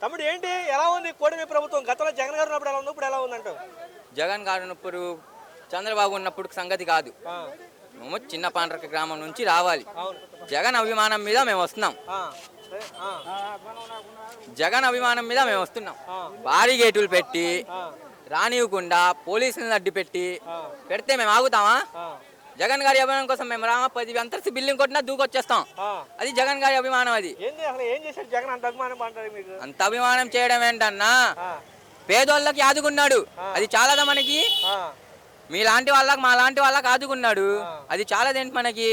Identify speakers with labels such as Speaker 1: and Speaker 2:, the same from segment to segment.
Speaker 1: తమ్ముడు ఏంటి ఎలా ఉంది కూటమి ప్రభుత్వం? గతంలో జగన్ గారు ఉన్నప్పుడు ఎలా ఉంది, ఇప్పుడు ఎలా ఉందంట?
Speaker 2: జగన్ గారు ఉన్నప్పుడు చంద్రబాబు ఉన్నప్పుడు సంగతి కాదు. మేము చిన్న పాండ్రక గ్రామం నుంచి రావాలి. జగన్ అభిమానం మీద మేము వస్తున్నాం. జగన్ అభిమానం మీద మేము వస్తున్నాం. భారీ గేటులు పెట్టి రానివ్వకుండా పోలీసులను అడ్డు పెడితే మేము ఆగుతామా? జగన్ గారి అభిమానం కోసం మేము రామా 10 అంతస్తు బిల్డింగ్ కొట్టినా దూకొచ్చేస్తాం. అది జగన్ గారి అభిమానం. అది అంత అభిమానం చేయడం ఏంటన్నా? పేదోళ్ళకి ఆదుకున్నాడు, అది చాలాదా మనకి? మీలాంటి వాళ్ళకి మా లాంటి వాళ్ళకి ఆదుకున్నాడు, అది చాలాదేంటి మనకి?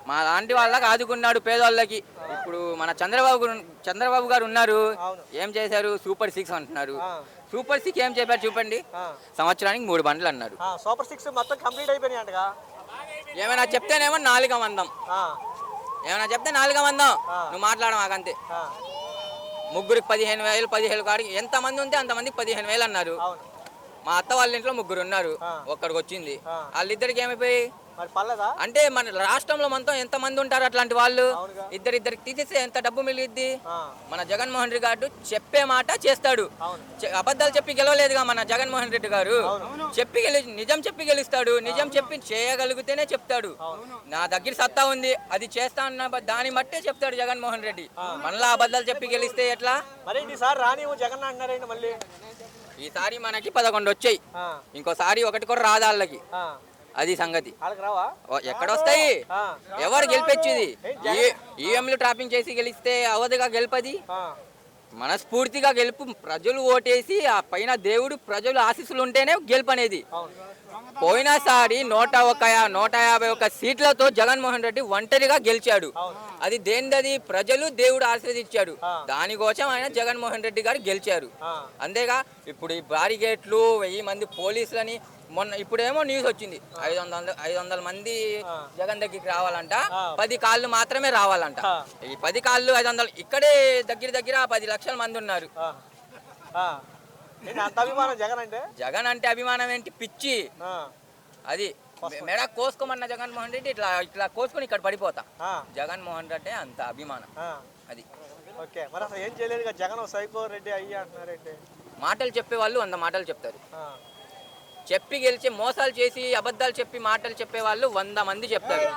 Speaker 2: మా లాంటి వాళ్ళకి ఆదుకున్నాడు పేదోళ్ళకి. ఇప్పుడు మన చంద్రబాబు గారు ఉన్నారు, ఏం చేశారు? సూపర్ 6 అంటున్నారు. సూపర్ 6 ఏం చెప్పారు చూపండి. సంవత్సరానికి 3 బండ్లు అన్నారు.
Speaker 1: సూపర్ 6 మొత్తం కంప్లీట్ అయిపోయినాయి అంటగా.
Speaker 2: ఏమైనా చెప్తేనేమో 4 మందం, ఏమైనా చెప్తే 4 మందం. నువ్వు మాట్లాడ మాకంతే. ముగ్గురికి 15,000, 17 కాడికి ఎంతమంది ఉంటే అంతమందికి 15,000 అన్నారు. మా అత్త వాళ్ళ ఇంట్లో 3 ఉన్నారు, ఒక్కడికి వచ్చింది. వాళ్ళిద్దరికి ఏమైపోయి అంటే మన రాష్ట్రంలో మొత్తం ఎంత మంది ఉంటారు అట్లాంటి వాళ్ళు? ఇద్దరికి తీసేస్తే ఎంత డబ్బు మిగిలిద్ది? మన జగన్మోహన్ రెడ్డి గారు చెప్పే మాట చేస్తాడు. అబద్ధాలు చెప్పి గెలవలేదుగా మన జగన్మోహన్ రెడ్డి గారు. నిజం చెప్పి గెలుస్తాడు. నిజం చెప్పి చేయగలిగితేనే చెప్తాడు. నా దగ్గర సత్తా ఉంది, అది చేస్తా అన్న దాన్ని బట్టే చెప్తాడు జగన్మోహన్ రెడ్డి. మనలా అబద్ధాలు చెప్పి గెలిస్తే ఎట్లా? ఈసారి మనకి 11 వచ్చాయి, ఇంకోసారి 1 కూడా రాదు వాళ్ళకి. అది సంగతి. ఎక్కడొస్తాయి? ఎవరు గెలిపొచ్చేది? ఈఎంలు ట్రాపింగ్ చేసి గెలిస్తే అవదుగా గెలిపది. మనస్ఫూర్తిగా గెలుపు. ప్రజలు ఓటేసి ఆ పైన దేవుడు ప్రజలు ఆశీస్సులు ఉంటేనే గెలుపు అనేది. పోయినసారి 151 సీట్లతో జగన్మోహన్ రెడ్డి ఒంటరిగా గెలిచాడు. అది దేనిది? ప్రజలు దేవుడు ఆశీర్వదించాడు. దానికోసం ఆయన జగన్మోహన్ రెడ్డి గారు గెలిచారు. అంతేగా ఇప్పుడు ఈ బారిగేట్లు 1000 మంది పోలీసులని మొన్న ఇప్పుడేమో న్యూస్ వచ్చింది, 500 మంది జగన్ దగ్గరికి రావాలంట, 10 కార్లు మాత్రమే రావాలంట. ఈ 10 కార్లు 500, ఇక్కడే దగ్గర 10 లక్షల మంది ఉన్నారు. జగన్ అంటే అభిమానం ఏంటి? పిచ్చి. అది మెడ కోసుకోమన్న జగన్మోహన్ రెడ్డి ఇట్లా కోసుకొని ఇక్కడ పడిపోతా. జగన్మోహన్ రెడ్డి అంత అభిమానం. అది మాటలు చెప్పే వాళ్ళు 100 మాటలు చెప్తారు. చెప్పి గెలిచి మోసాలు చేసి అబద్ధాలు చెప్పి మాటలు చెప్పే వాళ్ళు 100 మంది చెప్తారు.